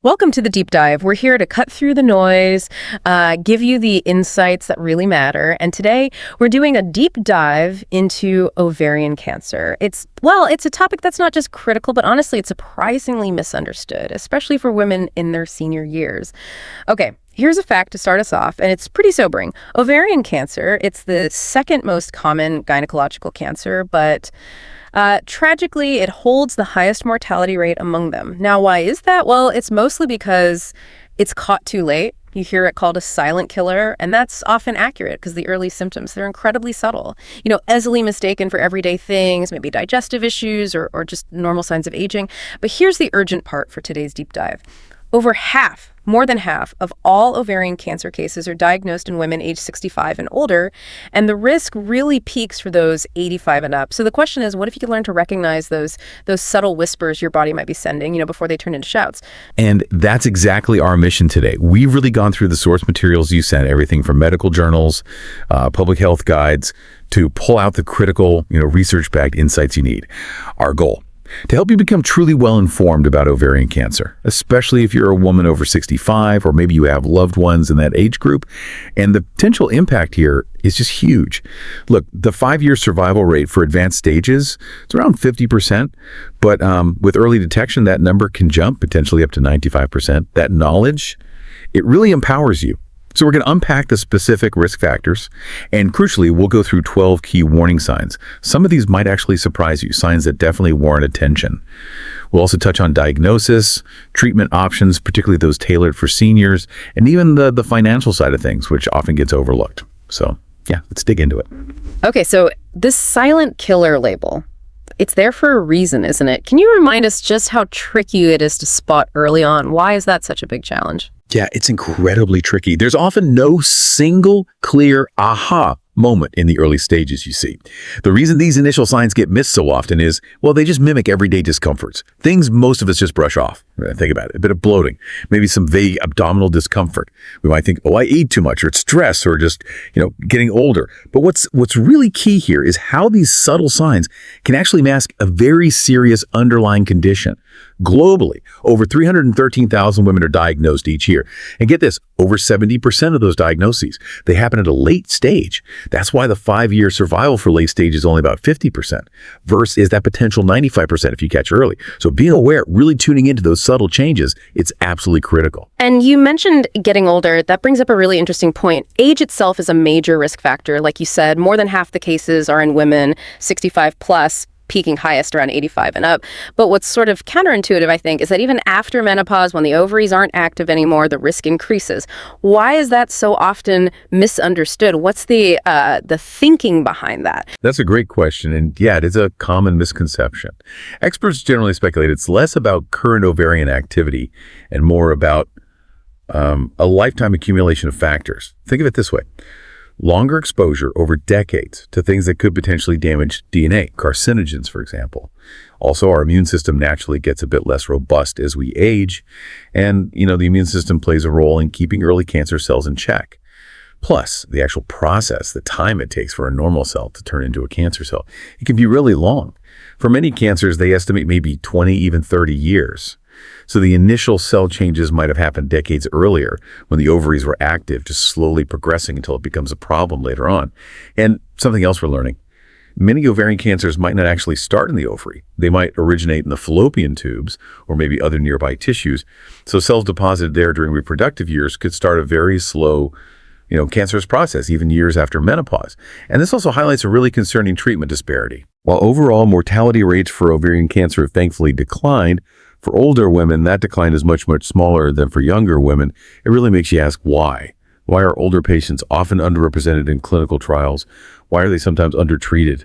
Welcome to the deep dive. We're here to cut through the noise, give you the insights that really matter. And today we're doing a deep dive into ovarian cancer. It's a topic that's not just critical, but honestly, it's surprisingly misunderstood, especially for women in their senior years. Okay, here's a fact to start us off, and it's pretty sobering. Ovarian cancer, it's the second most common gynecological cancer, but tragically, it holds the highest mortality rate among them. Now, why is that? Well, it's mostly because it's caught too late. You hear it called a silent killer, and that's often accurate because the early symptoms, they're incredibly subtle. Easily mistaken for everyday things, maybe digestive issues or just normal signs of aging. But here's the urgent part for today's deep dive. More than half of all ovarian cancer cases are diagnosed in women age 65 and older, and the risk really peaks for those 85 and up. So the question is, what if you could learn to recognize those subtle whispers your body might be sending, before they turn into shouts? And that's exactly our mission today. We've really gone through the source materials you sent, everything from medical journals, public health guides, to pull out the critical, research-backed insights you need. Our goal: to help you become truly well-informed about ovarian cancer, especially if you're a woman over 65 or maybe you have loved ones in that age group. And the potential impact here is just huge. Look, the 5-year survival rate for advanced stages, it's around 50%, but with early detection, that number can jump potentially up to 95%. That knowledge, it really empowers you. So we're going to unpack the specific risk factors, and crucially, we'll go through 12 key warning signs. Some of these might actually surprise you, signs that definitely warrant attention. We'll also touch on diagnosis, treatment options, particularly those tailored for seniors, and even the financial side of things, which often gets overlooked. So yeah, let's dig into it. Okay, so this silent killer label, it's there for a reason, isn't it? Can you remind us just how tricky it is to spot early on? Why is that such a big challenge? Yeah, it's incredibly tricky. There's often no single clear aha moment in the early stages, you see. The reason these initial signs get missed so often is, well, they just mimic everyday discomforts. Things most of us just brush off. Think about it. A bit of bloating, maybe some vague abdominal discomfort. We might think, I ate too much, or it's stress, or just, getting older. But what's really key here is how these subtle signs can actually mask a very serious underlying condition. Globally, over 313,000 women are diagnosed each year. And get this, over 70% of those diagnoses, they happen at a late stage. That's why the 5-year survival for late stage is only about 50%, versus that potential 95% if you catch early. So being aware, really tuning into those subtle changes, it's absolutely critical. And you mentioned getting older. That brings up a really interesting point. Age itself is a major risk factor. Like you said, more than half the cases are in women 65 plus, peaking highest around 85 and up. But what's sort of counterintuitive, I think, is that even after menopause, when the ovaries aren't active anymore, the risk increases. Why is that so often misunderstood? What's the thinking behind that? That's a great question. And yeah, it is a common misconception. Experts generally speculate it's less about current ovarian activity and more about a lifetime accumulation of factors. Think of it this way: longer exposure over decades to things that could potentially damage DNA, carcinogens, for example. Also, our immune system naturally gets a bit less robust as we age, and, the immune system plays a role in keeping early cancer cells in check. Plus, the actual process, the time it takes for a normal cell to turn into a cancer cell, it can be really long. For many cancers, they estimate maybe 20, even 30 years. So the initial cell changes might have happened decades earlier when the ovaries were active, just slowly progressing until it becomes a problem later on. And something else we're learning: many ovarian cancers might not actually start in the ovary. They might originate in the fallopian tubes or maybe other nearby tissues. So cells deposited there during reproductive years could start a very slow, cancerous process, even years after menopause. And this also highlights a really concerning treatment disparity. While overall mortality rates for ovarian cancer have thankfully declined, for older women, that decline is much, much smaller than for younger women. It really makes you ask why. Why are older patients often underrepresented in clinical trials? Why are they sometimes undertreated?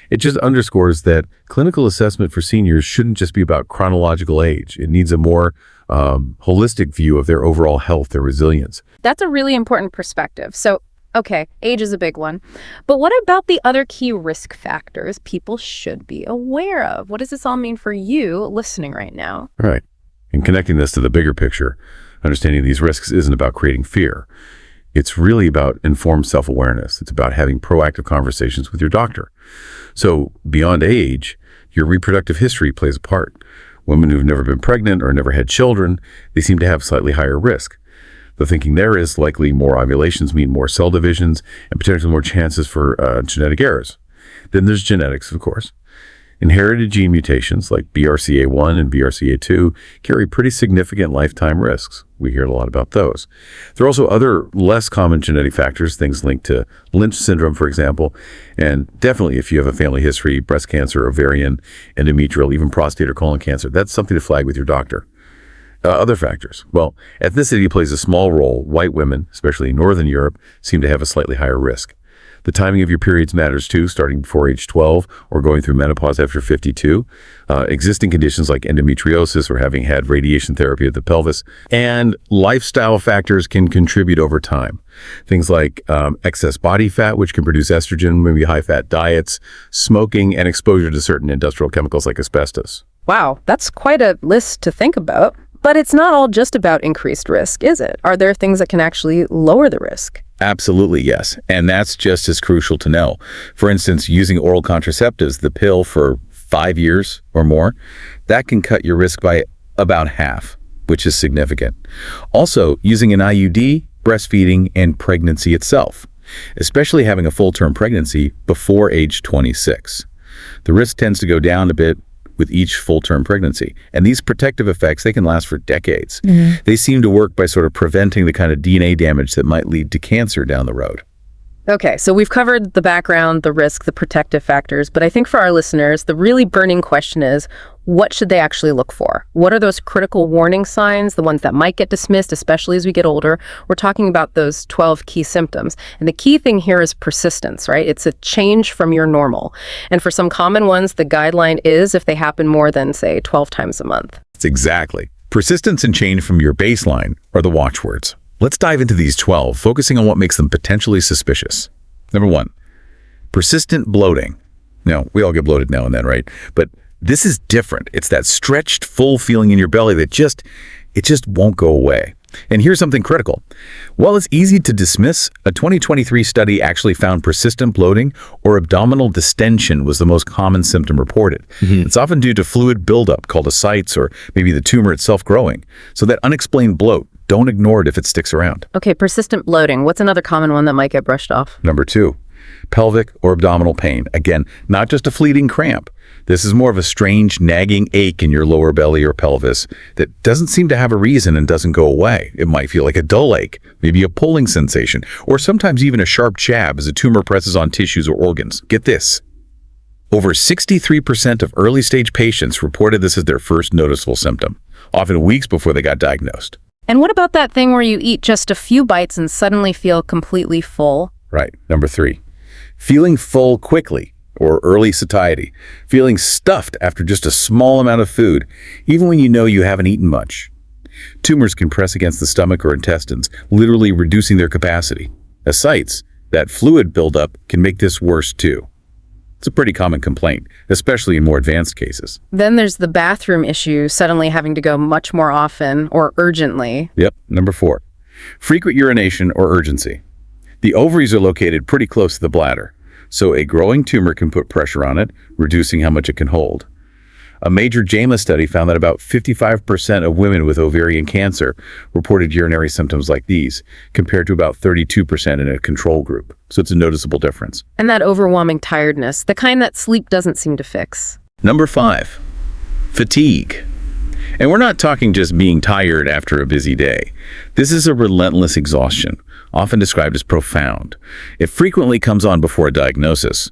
It just underscores that clinical assessment for seniors shouldn't just be about chronological age. It needs a more holistic view of their overall health, their resilience. That's a really important perspective. So, okay, age is a big one. But what about the other key risk factors people should be aware of? What does this all mean for you listening right now? Right. And connecting this to the bigger picture, understanding these risks isn't about creating fear. It's really about informed self-awareness. It's about having proactive conversations with your doctor. So beyond age, your reproductive history plays a part. Women who've never been pregnant or never had children, they seem to have slightly higher risk. The thinking there is likely more ovulations mean more cell divisions and potentially more chances for genetic errors. Then there's genetics, of course. Inherited gene mutations like BRCA1 and BRCA2 carry pretty significant lifetime risks. We hear a lot about those. There are also other less common genetic factors, things linked to Lynch syndrome, for example, and definitely if you have a family history, breast cancer, ovarian, endometrial, even prostate or colon cancer, that's something to flag with your doctor. Other factors. Well, ethnicity plays a small role. White women, especially in Northern Europe, seem to have a slightly higher risk. The timing of your periods matters too, starting before age 12 or going through menopause after 52. Existing conditions like endometriosis or having had radiation therapy of the pelvis. And lifestyle factors can contribute over time. Things like excess body fat, which can produce estrogen, maybe high-fat diets, smoking, and exposure to certain industrial chemicals like asbestos. Wow, that's quite a list to think about. But it's not all just about increased risk, is it? Are there things that can actually lower the risk? Absolutely, yes. And that's just as crucial to know. For instance, using oral contraceptives, the pill for 5 years or more, that can cut your risk by about half, which is significant. Also, using an IUD, breastfeeding, and pregnancy itself, especially having a full-term pregnancy before age 26. The risk tends to go down a bit with each full-term pregnancy. And these protective effects, they can last for decades. They seem to work by sort of preventing the kind of DNA damage that might lead to cancer down the road. Okay, so we've covered the background, the risk, the protective factors, but I think for our listeners, the really burning question is, what should they actually look for? What are those critical warning signs, the ones that might get dismissed, especially as we get older? We're talking about those 12 key symptoms. And the key thing here is persistence, right? It's a change from your normal. And for some common ones, the guideline is if they happen more than, say, 12 times a month. Exactly. Persistence and change from your baseline are the watchwords. Let's dive into these 12, focusing on what makes them potentially suspicious. Number 1, persistent bloating. Now, we all get bloated now and then, right? But this is different. It's that stretched, full feeling in your belly that it just won't go away. And here's something critical. While it's easy to dismiss, a 2023 study actually found persistent bloating or abdominal distension was the most common symptom reported. It's often due to fluid buildup called ascites or maybe the tumor itself growing. So that unexplained bloat, don't ignore it if it sticks around. Okay, persistent bloating. What's another common one that might get brushed off? Number 2, pelvic or abdominal pain. Again, not just a fleeting cramp. This is more of a strange nagging ache in your lower belly or pelvis that doesn't seem to have a reason and doesn't go away. It might feel like a dull ache, maybe a pulling sensation, or sometimes even a sharp jab as a tumor presses on tissues or organs. Get this. Over 63% of early-stage patients reported this as their first noticeable symptom, often weeks before they got diagnosed. And what about that thing where you eat just a few bites and suddenly feel completely full? Right. Number 3, feeling full quickly or early satiety, feeling stuffed after just a small amount of food, even when you know you haven't eaten much. Tumors can press against the stomach or intestines, literally reducing their capacity. Ascites, that fluid buildup, can make this worse too. It's a pretty common complaint, especially in more advanced cases. Then there's the bathroom issue, suddenly having to go much more often or urgently. Yep. Number 4, frequent urination or urgency. The ovaries are located pretty close to the bladder, so a growing tumor can put pressure on it, reducing how much it can hold. A major JAMA study found that about 55% of women with ovarian cancer reported urinary symptoms like these, compared to about 32% in a control group. So it's a noticeable difference. And that overwhelming tiredness, the kind that sleep doesn't seem to fix. Number 5, fatigue. And we're not talking just being tired after a busy day. This is a relentless exhaustion, often described as profound. It frequently comes on before a diagnosis.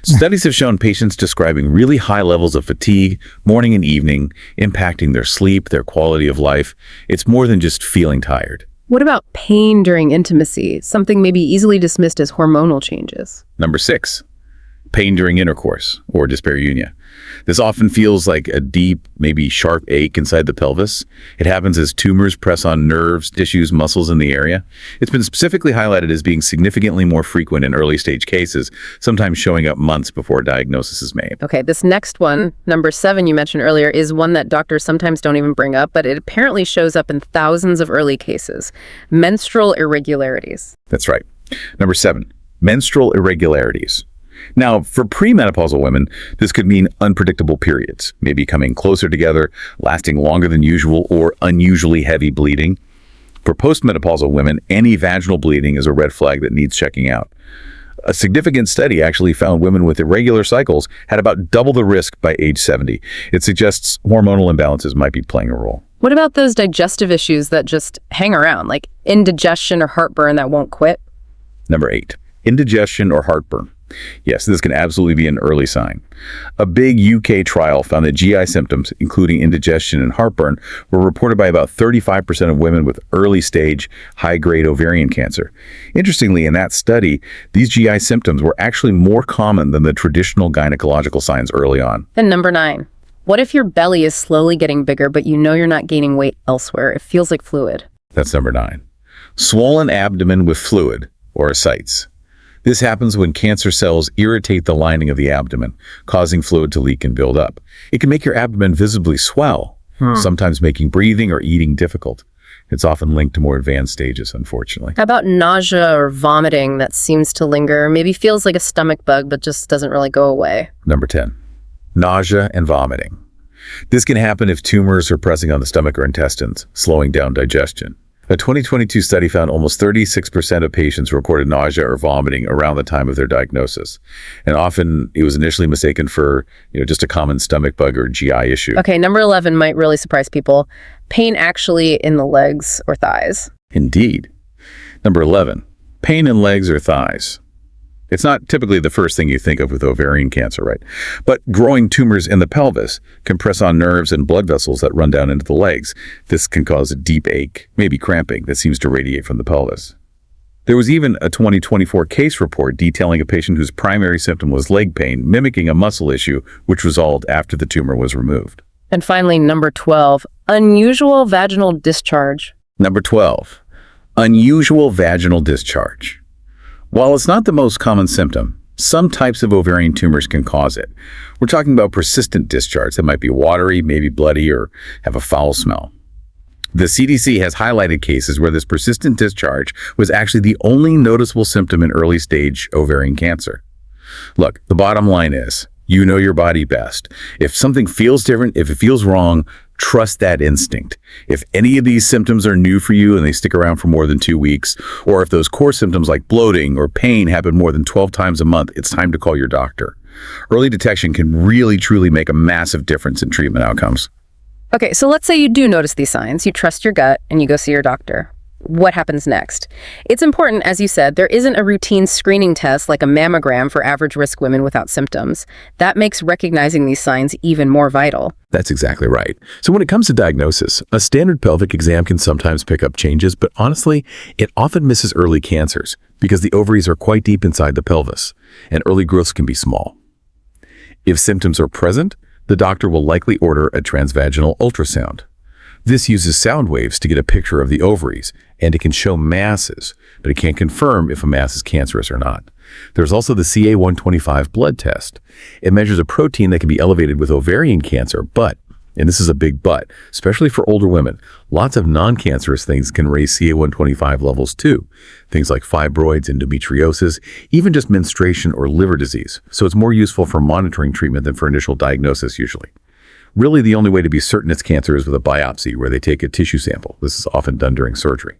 Studies have shown patients describing really high levels of fatigue, morning and evening, impacting their sleep, their quality of life. It's more than just feeling tired. What about pain during intimacy, something maybe easily dismissed as hormonal changes? Number 6, pain during intercourse or dyspareunia. This often feels like a deep, maybe sharp ache inside the pelvis. It happens as tumors press on nerves, tissues, muscles in the area. It's been specifically highlighted as being significantly more frequent in early stage cases, sometimes showing up months before a diagnosis is made. Okay, this next one, number 7 you mentioned earlier, is one that doctors sometimes don't even bring up, but it apparently shows up in thousands of early cases. Menstrual irregularities. That's right. Number 7, menstrual irregularities. Now, for premenopausal women, this could mean unpredictable periods, maybe coming closer together, lasting longer than usual, or unusually heavy bleeding. For postmenopausal women, any vaginal bleeding is a red flag that needs checking out. A significant study actually found women with irregular cycles had about double the risk by age 70. It suggests hormonal imbalances might be playing a role. What about those digestive issues that just hang around, like indigestion or heartburn that won't quit? Number 8, indigestion or heartburn. Yes, this can absolutely be an early sign. A big UK trial found that GI symptoms, including indigestion and heartburn, were reported by about 35% of women with early-stage, high-grade ovarian cancer. Interestingly, in that study, these GI symptoms were actually more common than the traditional gynecological signs early on. And number 9, what if your belly is slowly getting bigger, but you know you're not gaining weight elsewhere? It feels like fluid. That's number 9. Swollen abdomen with fluid, or ascites. This happens when cancer cells irritate the lining of the abdomen, causing fluid to leak and build up. It can make your abdomen visibly swell, sometimes making breathing or eating difficult. It's often linked to more advanced stages, unfortunately. How about nausea or vomiting that seems to linger, maybe feels like a stomach bug, but just doesn't really go away? Number 10, nausea and vomiting. This can happen if tumors are pressing on the stomach or intestines, slowing down digestion. A 2022 study found almost 36% of patients reported nausea or vomiting around the time of their diagnosis. And often it was initially mistaken for, just a common stomach bug or GI issue. Okay, number 11 might really surprise people. Pain actually in the legs or thighs. Indeed. Number 11, pain in legs or thighs. It's not typically the first thing you think of with ovarian cancer, right? But growing tumors in the pelvis can press on nerves and blood vessels that run down into the legs. This can cause a deep ache, maybe cramping, that seems to radiate from the pelvis. There was even a 2024 case report detailing a patient whose primary symptom was leg pain, mimicking a muscle issue, which resolved after the tumor was removed. And finally, number 12, unusual vaginal discharge. Number 12, unusual vaginal discharge. While it's not the most common symptom, some types of ovarian tumors can cause it. We're talking about persistent discharge that might be watery, maybe bloody, or have a foul smell. The CDC has highlighted cases where this persistent discharge was actually the only noticeable symptom in early-stage ovarian cancer. Look, the bottom line is, you know your body best. If something feels different, if it feels wrong, trust that instinct. If any of these symptoms are new for you and they stick around for more than 2 weeks, or if those core symptoms like bloating or pain happen more than 12 times a month, it's time to call your doctor. Early detection can really, truly make a massive difference in treatment outcomes. Okay, so let's say you do notice these signs, you trust your gut, and you go see your doctor. What happens next? It's important, as you said, there isn't a routine screening test like a mammogram for average risk women without symptoms. That makes recognizing these signs even more vital. That's exactly right. So when it comes to diagnosis, a standard pelvic exam can sometimes pick up changes, but honestly, it often misses early cancers because the ovaries are quite deep inside the pelvis, and early growths can be small. If symptoms are present, the doctor will likely order a transvaginal ultrasound. This uses sound waves to get a picture of the ovaries, and it can show masses, but it can't confirm if a mass is cancerous or not. There's also the CA-125 blood test. It measures a protein that can be elevated with ovarian cancer, but, and this is a big but, especially for older women, lots of non-cancerous things can raise CA-125 levels too. Things like fibroids, endometriosis, even just menstruation or liver disease. So it's more useful for monitoring treatment than for initial diagnosis usually. Really, the only way to be certain it's cancer is with a biopsy, where they take a tissue sample. This is often done during surgery.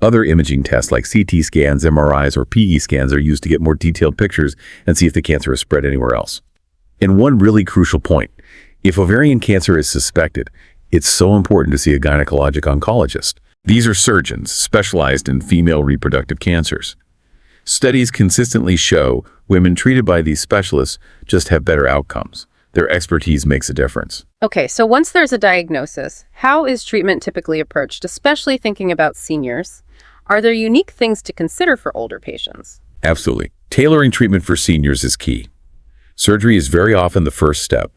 Other imaging tests like CT scans, MRIs, or PE scans are used to get more detailed pictures and see if the cancer has spread anywhere else. And one really crucial point, if ovarian cancer is suspected, it's so important to see a gynecologic oncologist. These are surgeons specialized in female reproductive cancers. Studies consistently show women treated by these specialists just have better outcomes. Their expertise makes a difference. Okay, so once there's a diagnosis, how is treatment typically approached, especially thinking about seniors? Are there unique things to consider for older patients? Absolutely. Tailoring treatment for seniors is key. Surgery is very often the first step,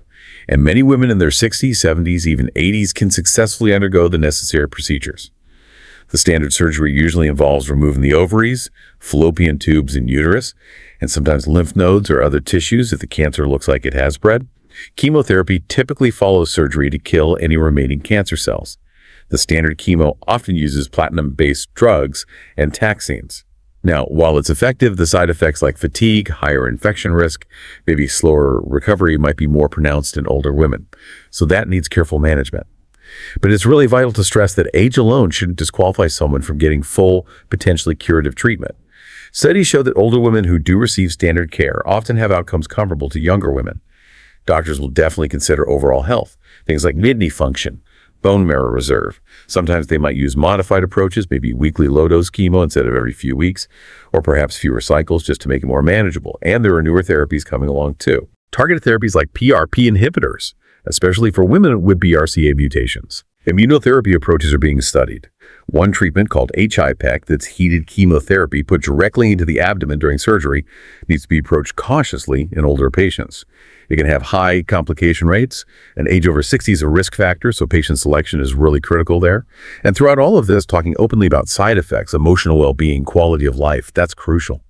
and many women in their 60s, 70s, even 80s can successfully undergo the necessary procedures. The standard surgery usually involves removing the ovaries, fallopian tubes, and uterus, and sometimes lymph nodes or other tissues if the cancer looks like it has spread. Chemotherapy typically follows surgery to kill any remaining cancer cells. The standard chemo often uses platinum-based drugs and taxanes. Now, while it's effective, the side effects like fatigue, higher infection risk, maybe slower recovery might be more pronounced in older women. So that needs careful management. But it's really vital to stress that age alone shouldn't disqualify someone from getting full, potentially curative treatment. Studies show that older women who do receive standard care often have outcomes comparable to younger women. Doctors will definitely consider overall health, things like kidney function, bone marrow reserve. Sometimes they might use modified approaches, maybe weekly low-dose chemo instead of every few weeks, or perhaps fewer cycles just to make it more manageable. And there are newer therapies coming along too. Targeted therapies like PRP inhibitors, especially for women with BRCA mutations. Immunotherapy approaches are being studied. One treatment called HIPEC, that's heated chemotherapy put directly into the abdomen during surgery, needs to be approached cautiously in older patients. It can have high complication rates, and age over 60 is a risk factor, so patient selection is really critical there. And throughout all of this, talking openly about side effects, emotional well-being, quality of life, that's crucial.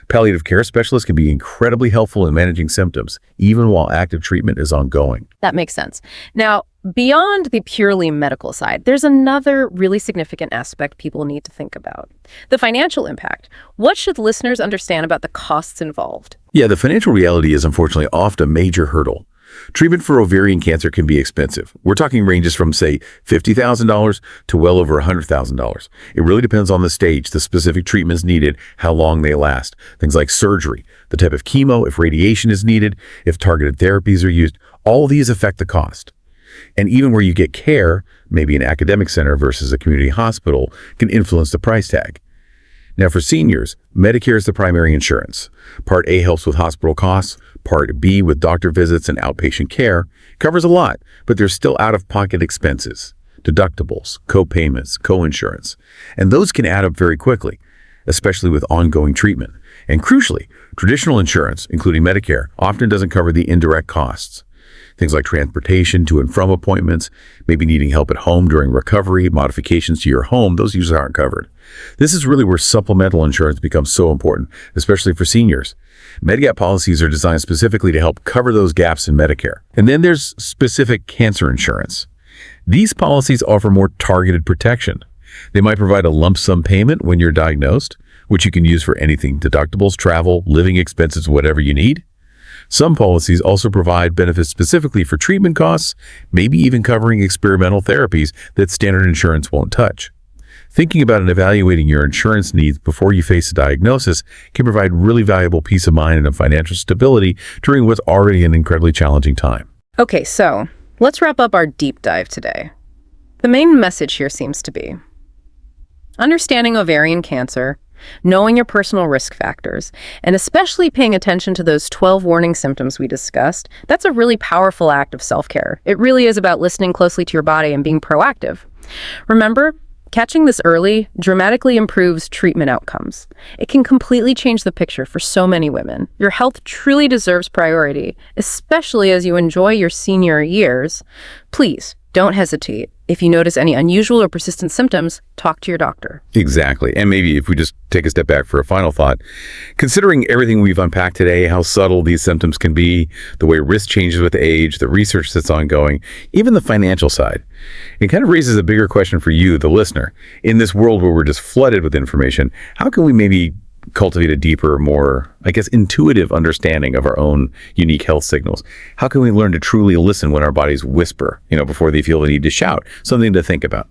Palliative care specialists can be incredibly helpful in managing symptoms, even while active treatment is ongoing. That makes sense. Now, beyond the purely medical side, there's another really significant aspect people need to think about. The financial impact. What should listeners understand about the costs involved? Yeah, the financial reality is unfortunately often a major hurdle. Treatment for ovarian cancer can be expensive. We're talking ranges from, say, $50,000 to well over $100,000. It really depends on the stage, the specific treatments needed, how long they last. Things like surgery, the type of chemo, if radiation is needed, if targeted therapies are used, all these affect the cost. And even where you get care, maybe an academic center versus a community hospital, can influence the price tag. Now for seniors, Medicare is the primary insurance. Part A helps with hospital costs. Part B with doctor visits and outpatient care covers a lot, but there's still out-of-pocket expenses, deductibles, co-payments, co-insurance. And those can add up very quickly, especially with ongoing treatment. And crucially, traditional insurance, including Medicare, often doesn't cover the indirect costs. Things like transportation to and from appointments, maybe needing help at home during recovery, modifications to your home, those usually aren't covered. This is really where supplemental insurance becomes so important, especially for seniors. Medigap policies are designed specifically to help cover those gaps in Medicare. And then there's specific cancer insurance. These policies offer more targeted protection. They might provide a lump sum payment when you're diagnosed, which you can use for anything, deductibles, travel, living expenses, whatever you need. Some policies also provide benefits specifically for treatment costs, maybe even covering experimental therapies that standard insurance won't touch. Thinking about and evaluating your insurance needs before you face a diagnosis can provide really valuable peace of mind and financial stability during what's already an incredibly challenging time. Okay, so let's wrap up our deep dive today. The main message here seems to be understanding ovarian cancer, knowing your personal risk factors, and especially paying attention to those 12 warning symptoms we discussed. That's a really powerful act of self-care. It really is about listening closely to your body and being proactive. Remember, catching this early dramatically improves treatment outcomes. It can completely change the picture for so many women. Your health truly deserves priority, especially as you enjoy your senior years. Please, don't hesitate. If you notice any unusual or persistent symptoms, talk to your doctor. Exactly. And maybe if we just take a step back for a final thought, considering everything we've unpacked today, how subtle these symptoms can be, the way risk changes with age, the research that's ongoing, even the financial side, it kind of raises a bigger question for you, the listener. In this world where we're just flooded with information, how can we maybe cultivate a deeper, more, intuitive understanding of our own unique health signals? How can we learn to truly listen when our bodies whisper, before they feel the need to shout? Something to think about.